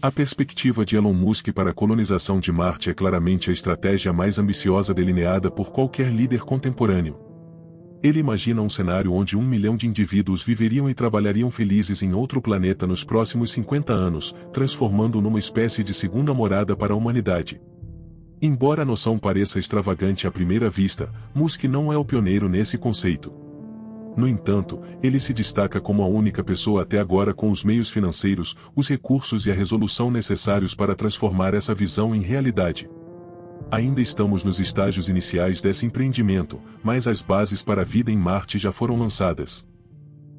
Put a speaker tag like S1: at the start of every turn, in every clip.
S1: A perspectiva de Elon Musk para a colonização de Marte é claramente a estratégia mais ambiciosa delineada por qualquer líder contemporâneo. Ele imagina um cenário onde 1 milhão de indivíduos viveriam e trabalhariam felizes em outro planeta nos próximos 50 anos, transformando-o numa espécie de segunda morada para a humanidade. Embora a noção pareça extravagante à primeira vista, Musk não é o pioneiro nesse conceito. No entanto, ele se destaca como a única pessoa até agora com os meios financeiros, os recursos e a resolução necessários para transformar essa visão em realidade. Ainda estamos nos estágios iniciais desse empreendimento, mas as bases para a vida em Marte já foram lançadas.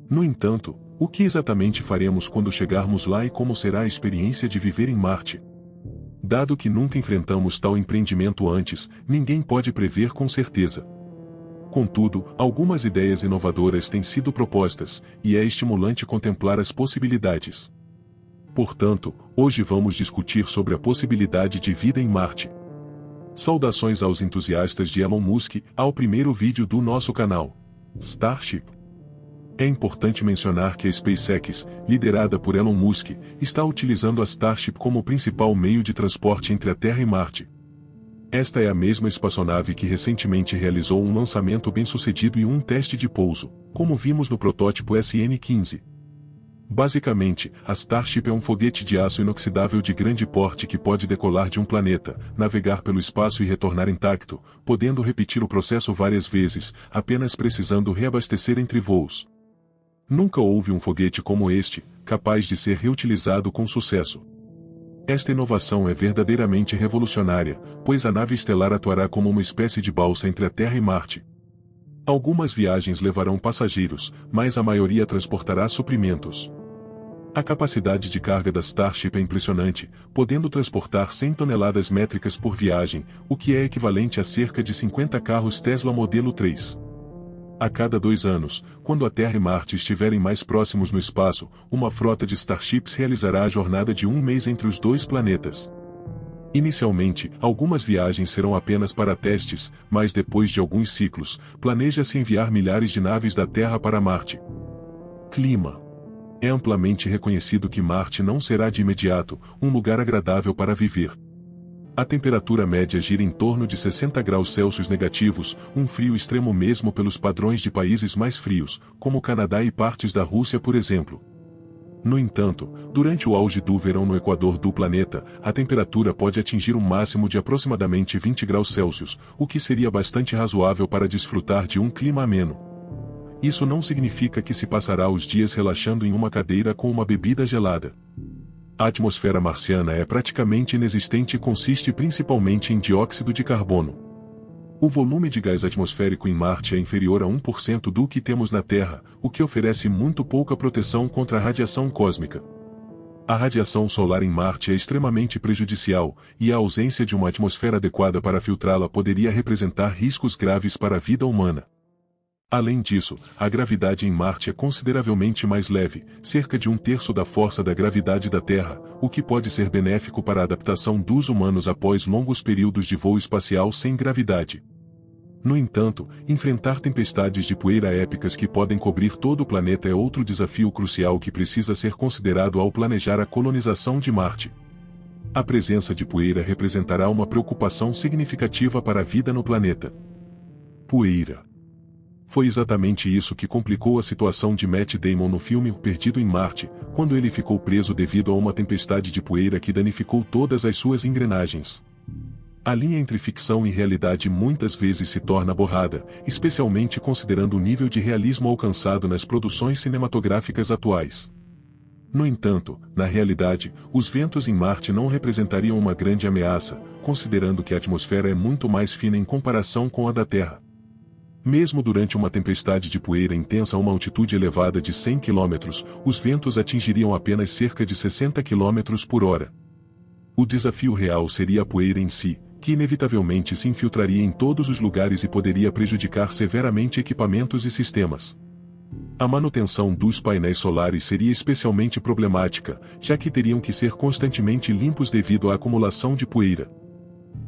S1: No entanto, o que exatamente faremos quando chegarmos lá e como será a experiência de viver em Marte? Dado que nunca enfrentamos tal empreendimento antes, ninguém pode prever com certeza. Contudo, algumas ideias inovadoras têm sido propostas, e é estimulante contemplar as possibilidades. Portanto, hoje vamos discutir sobre a possibilidade de vida em Marte. Saudações aos entusiastas de Elon Musk, ao primeiro vídeo do nosso canal, Starship. É importante mencionar que a SpaceX, liderada por Elon Musk, está utilizando a Starship como o principal meio de transporte entre a Terra e Marte. Esta é a mesma espaçonave que recentemente realizou um lançamento bem-sucedido e um teste de pouso, como vimos no protótipo SN-15. Basicamente, a Starship é um foguete de aço inoxidável de grande porte que pode decolar de um planeta, navegar pelo espaço e retornar intacto, podendo repetir o processo várias vezes, apenas precisando reabastecer entre voos. Nunca houve um foguete como este, capaz de ser reutilizado com sucesso. Esta inovação é verdadeiramente revolucionária, pois a nave estelar atuará como uma espécie de balsa entre a Terra e Marte. Algumas viagens levarão passageiros, mas a maioria transportará suprimentos. A capacidade de carga da Starship é impressionante, podendo transportar 100 toneladas métricas por viagem, o que é equivalente a cerca de 50 carros Tesla modelo 3. A cada 2 anos, quando a Terra e Marte estiverem mais próximos no espaço, uma frota de Starships realizará a jornada de um mês entre os dois planetas. Inicialmente, algumas viagens serão apenas para testes, mas depois de alguns ciclos, planeja-se enviar milhares de naves da Terra para Marte. Clima. É amplamente reconhecido que Marte não será de imediato um lugar agradável para viver. A temperatura média gira em torno de 60 graus Celsius negativos, um frio extremo mesmo pelos padrões de países mais frios, como o Canadá e partes da Rússia, por exemplo. No entanto, durante o auge do verão no equador do planeta, a temperatura pode atingir um máximo de aproximadamente 20 graus Celsius, o que seria bastante razoável para desfrutar de um clima ameno. Isso não significa que se passará os dias relaxando em uma cadeira com uma bebida gelada. A atmosfera marciana é praticamente inexistente e consiste principalmente em dióxido de carbono. O volume de gás atmosférico em Marte é inferior a 1% do que temos na Terra, o que oferece muito pouca proteção contra a radiação cósmica. A radiação solar em Marte é extremamente prejudicial, e a ausência de uma atmosfera adequada para filtrá-la poderia representar riscos graves para a vida humana. Além disso, a gravidade em Marte é consideravelmente mais leve, cerca de 1/3 da força da gravidade da Terra, o que pode ser benéfico para a adaptação dos humanos após longos períodos de voo espacial sem gravidade. No entanto, enfrentar tempestades de poeira épicas que podem cobrir todo o planeta é outro desafio crucial que precisa ser considerado ao planejar a colonização de Marte. A presença de poeira representará uma preocupação significativa para a vida no planeta. Poeira. Foi exatamente isso que complicou a situação de Matt Damon no filme O Perdido em Marte, quando ele ficou preso devido a uma tempestade de poeira que danificou todas as suas engrenagens. A linha entre ficção e realidade muitas vezes se torna borrada, especialmente considerando o nível de realismo alcançado nas produções cinematográficas atuais. No entanto, na realidade, os ventos em Marte não representariam uma grande ameaça, considerando que a atmosfera é muito mais fina em comparação com a da Terra. Mesmo durante uma tempestade de poeira intensa a uma altitude elevada de 100 km, os ventos atingiriam apenas cerca de 60 km por hora. O desafio real seria a poeira em si, que inevitavelmente se infiltraria em todos os lugares e poderia prejudicar severamente equipamentos e sistemas. A manutenção dos painéis solares seria especialmente problemática, já que teriam que ser constantemente limpos devido à acumulação de poeira.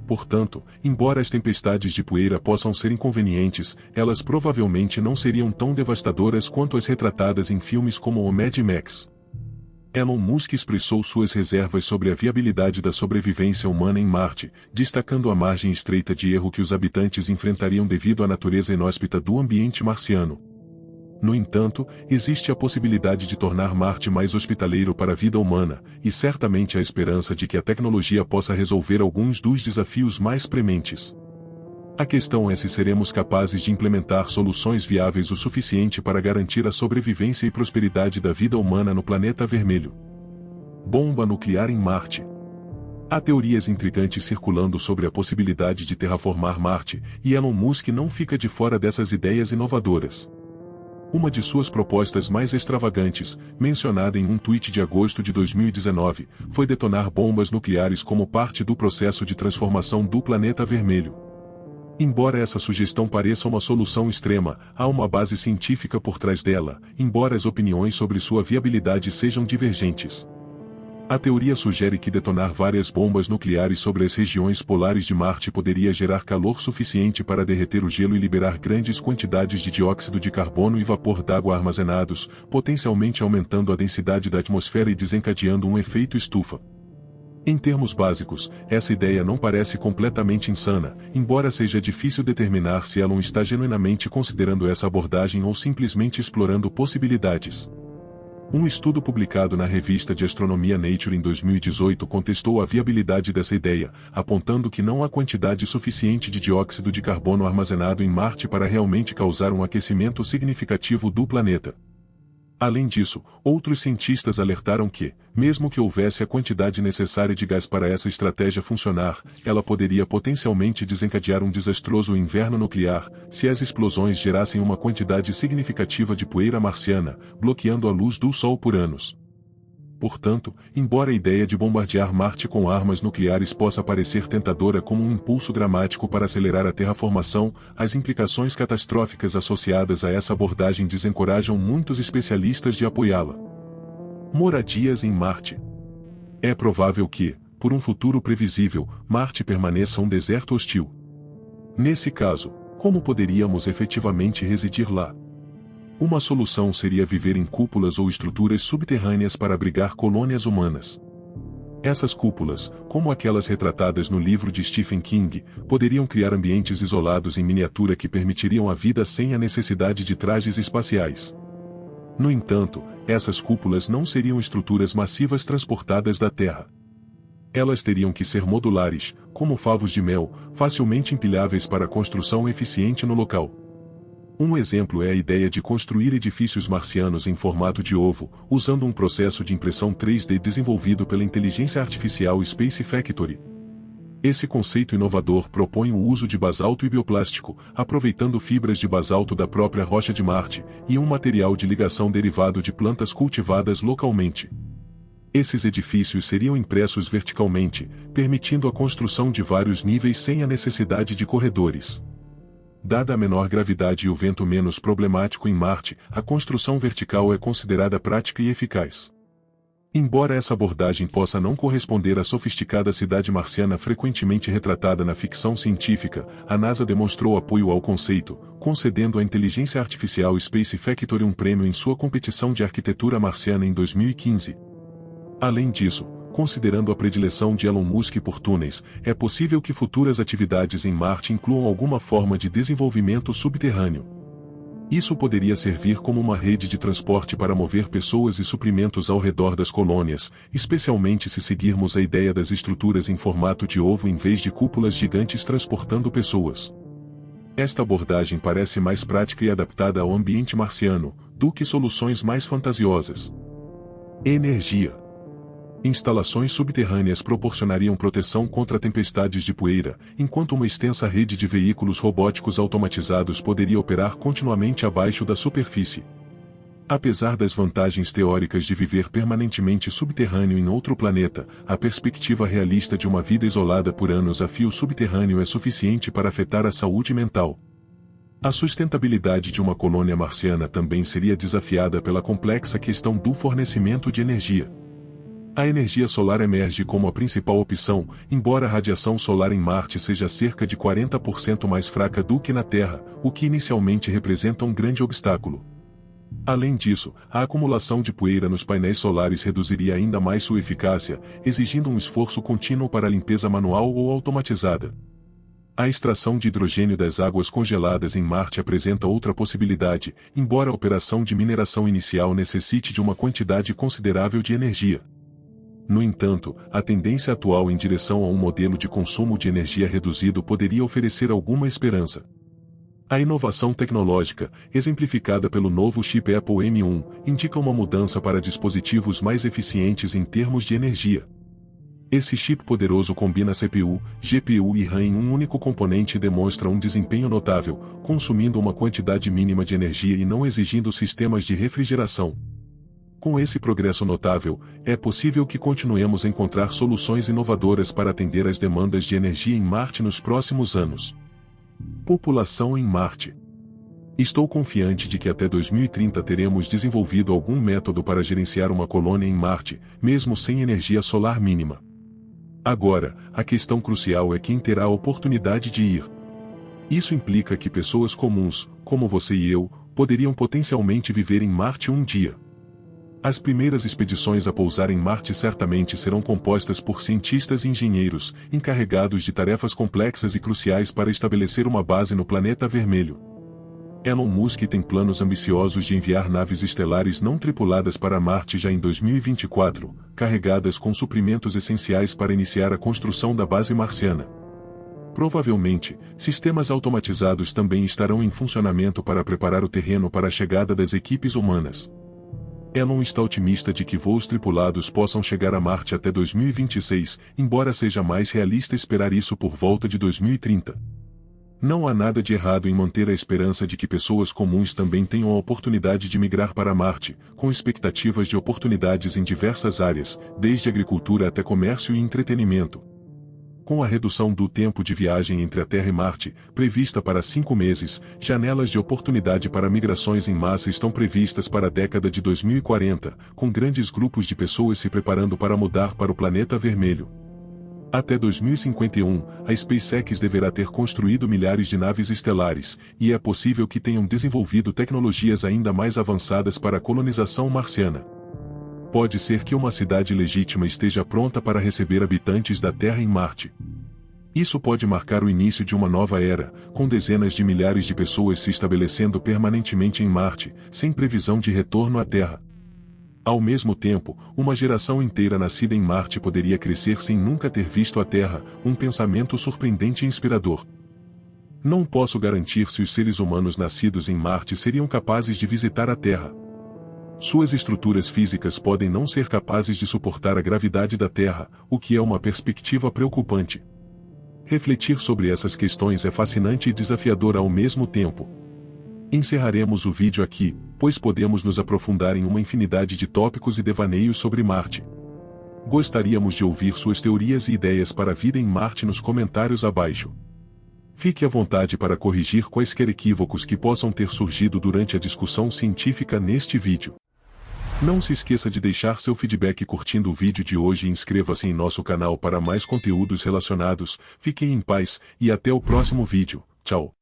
S1: Portanto, embora as tempestades de poeira possam ser inconvenientes, elas provavelmente não seriam tão devastadoras quanto as retratadas em filmes como o Mad Max. Elon Musk expressou suas reservas sobre a viabilidade da sobrevivência humana em Marte, destacando a margem estreita de erro que os habitantes enfrentariam devido à natureza inóspita do ambiente marciano. No entanto, existe a possibilidade de tornar Marte mais hospitaleiro para a vida humana, e certamente a esperança de que a tecnologia possa resolver alguns dos desafios mais prementes. A questão é se seremos capazes de implementar soluções viáveis o suficiente para garantir a sobrevivência e prosperidade da vida humana no planeta vermelho. Bomba nuclear em Marte. Há teorias intrigantes circulando sobre a possibilidade de terraformar Marte, e Elon Musk não fica de fora dessas ideias inovadoras. Uma de suas propostas mais extravagantes, mencionada em um tweet de agosto de 2019, foi detonar bombas nucleares como parte do processo de transformação do planeta vermelho. Embora essa sugestão pareça uma solução extrema, há uma base científica por trás dela, embora as opiniões sobre sua viabilidade sejam divergentes. A teoria sugere que detonar várias bombas nucleares sobre as regiões polares de Marte poderia gerar calor suficiente para derreter o gelo e liberar grandes quantidades de dióxido de carbono e vapor d'água armazenados, potencialmente aumentando a densidade da atmosfera e desencadeando um efeito estufa. Em termos básicos, essa ideia não parece completamente insana, embora seja difícil determinar se Elon está genuinamente considerando essa abordagem ou simplesmente explorando possibilidades. Um estudo publicado na revista de astronomia Nature em 2018 contestou a viabilidade dessa ideia, apontando que não há quantidade suficiente de dióxido de carbono armazenado em Marte para realmente causar um aquecimento significativo do planeta. Além disso, outros cientistas alertaram que, mesmo que houvesse a quantidade necessária de gás para essa estratégia funcionar, ela poderia potencialmente desencadear um desastroso inverno nuclear, se as explosões gerassem uma quantidade significativa de poeira marciana, bloqueando a luz do Sol por anos. Portanto, embora a ideia de bombardear Marte com armas nucleares possa parecer tentadora como um impulso dramático para acelerar a terraformação, as implicações catastróficas associadas a essa abordagem desencorajam muitos especialistas de apoiá-la. Moradias em Marte. É provável que, por um futuro previsível, Marte permaneça um deserto hostil. Nesse caso, como poderíamos efetivamente residir lá? Uma solução seria viver em cúpulas ou estruturas subterrâneas para abrigar colônias humanas. Essas cúpulas, como aquelas retratadas no livro de Stephen King, poderiam criar ambientes isolados em miniatura que permitiriam a vida sem a necessidade de trajes espaciais. No entanto, essas cúpulas não seriam estruturas massivas transportadas da Terra. Elas teriam que ser modulares, como favos de mel, facilmente empilháveis para construção eficiente no local. Um exemplo é a ideia de construir edifícios marcianos em formato de ovo, usando um processo de impressão 3D desenvolvido pela inteligência artificial Space Factory. Esse conceito inovador propõe o uso de basalto e bioplástico, aproveitando fibras de basalto da própria rocha de Marte, e um material de ligação derivado de plantas cultivadas localmente. Esses edifícios seriam impressos verticalmente, permitindo a construção de vários níveis sem a necessidade de corredores. Dada a menor gravidade e o vento menos problemático em Marte, a construção vertical é considerada prática e eficaz. Embora essa abordagem possa não corresponder à sofisticada cidade marciana frequentemente retratada na ficção científica, a NASA demonstrou apoio ao conceito, concedendo à inteligência artificial Space Factory um prêmio em sua competição de arquitetura marciana em 2015. Além disso, considerando a predileção de Elon Musk por túneis, é possível que futuras atividades em Marte incluam alguma forma de desenvolvimento subterrâneo. Isso poderia servir como uma rede de transporte para mover pessoas e suprimentos ao redor das colônias, especialmente se seguirmos a ideia das estruturas em formato de ovo em vez de cúpulas gigantes transportando pessoas. Esta abordagem parece mais prática e adaptada ao ambiente marciano, do que soluções mais fantasiosas. Energia. Instalações subterrâneas proporcionariam proteção contra tempestades de poeira, enquanto uma extensa rede de veículos robóticos automatizados poderia operar continuamente abaixo da superfície. Apesar das vantagens teóricas de viver permanentemente subterrâneo em outro planeta, a perspectiva realista de uma vida isolada por anos a fio subterrâneo é suficiente para afetar a saúde mental. A sustentabilidade de uma colônia marciana também seria desafiada pela complexa questão do fornecimento de energia. A energia solar emerge como a principal opção, embora a radiação solar em Marte seja cerca de 40% mais fraca do que na Terra, o que inicialmente representa um grande obstáculo. Além disso, a acumulação de poeira nos painéis solares reduziria ainda mais sua eficácia, exigindo um esforço contínuo para a limpeza manual ou automatizada. A extração de hidrogênio das águas congeladas em Marte apresenta outra possibilidade, embora a operação de mineração inicial necessite de uma quantidade considerável de energia. No entanto, a tendência atual em direção a um modelo de consumo de energia reduzido poderia oferecer alguma esperança. A inovação tecnológica, exemplificada pelo novo chip Apple M1, indica uma mudança para dispositivos mais eficientes em termos de energia. Esse chip poderoso combina CPU, GPU e RAM em um único componente e demonstra um desempenho notável, consumindo uma quantidade mínima de energia e não exigindo sistemas de refrigeração. Com esse progresso notável, é possível que continuemos a encontrar soluções inovadoras para atender às demandas de energia em Marte nos próximos anos. População em Marte. Estou confiante de que até 2030 teremos desenvolvido algum método para gerenciar uma colônia em Marte, mesmo sem energia solar mínima. Agora, a questão crucial é quem terá a oportunidade de ir. Isso implica que pessoas comuns, como você e eu, poderiam potencialmente viver em Marte um dia. As primeiras expedições a pousar em Marte certamente serão compostas por cientistas e engenheiros, encarregados de tarefas complexas e cruciais para estabelecer uma base no planeta vermelho. Elon Musk tem planos ambiciosos de enviar naves estelares não tripuladas para Marte já em 2024, carregadas com suprimentos essenciais para iniciar a construção da base marciana. Provavelmente, sistemas automatizados também estarão em funcionamento para preparar o terreno para a chegada das equipes humanas. Elon está otimista de que voos tripulados possam chegar a Marte até 2026, embora seja mais realista esperar isso por volta de 2030. Não há nada de errado em manter a esperança de que pessoas comuns também tenham a oportunidade de migrar para Marte, com expectativas de oportunidades em diversas áreas, desde agricultura até comércio e entretenimento. Com a redução do tempo de viagem entre a Terra e Marte, prevista para 5 meses, janelas de oportunidade para migrações em massa estão previstas para a década de 2040, com grandes grupos de pessoas se preparando para mudar para o planeta vermelho. Até 2051, a SpaceX deverá ter construído milhares de naves estelares, e é possível que tenham desenvolvido tecnologias ainda mais avançadas para a colonização marciana. Pode ser que uma cidade legítima esteja pronta para receber habitantes da Terra em Marte. Isso pode marcar o início de uma nova era, com dezenas de milhares de pessoas se estabelecendo permanentemente em Marte, sem previsão de retorno à Terra. Ao mesmo tempo, uma geração inteira nascida em Marte poderia crescer sem nunca ter visto a Terra, um pensamento surpreendente e inspirador. Não posso garantir se os seres humanos nascidos em Marte seriam capazes de visitar a Terra. Suas estruturas físicas podem não ser capazes de suportar a gravidade da Terra, o que é uma perspectiva preocupante. Refletir sobre essas questões é fascinante e desafiador ao mesmo tempo. Encerraremos o vídeo aqui, pois podemos nos aprofundar em uma infinidade de tópicos e devaneios sobre Marte. Gostaríamos de ouvir suas teorias e ideias para a vida em Marte nos comentários abaixo. Fique à vontade para corrigir quaisquer equívocos que possam ter surgido durante a discussão científica neste vídeo. Não se esqueça de deixar seu feedback curtindo o vídeo de hoje e inscreva-se em nosso canal para mais conteúdos relacionados. Fiquem em paz, e até o próximo vídeo. Tchau.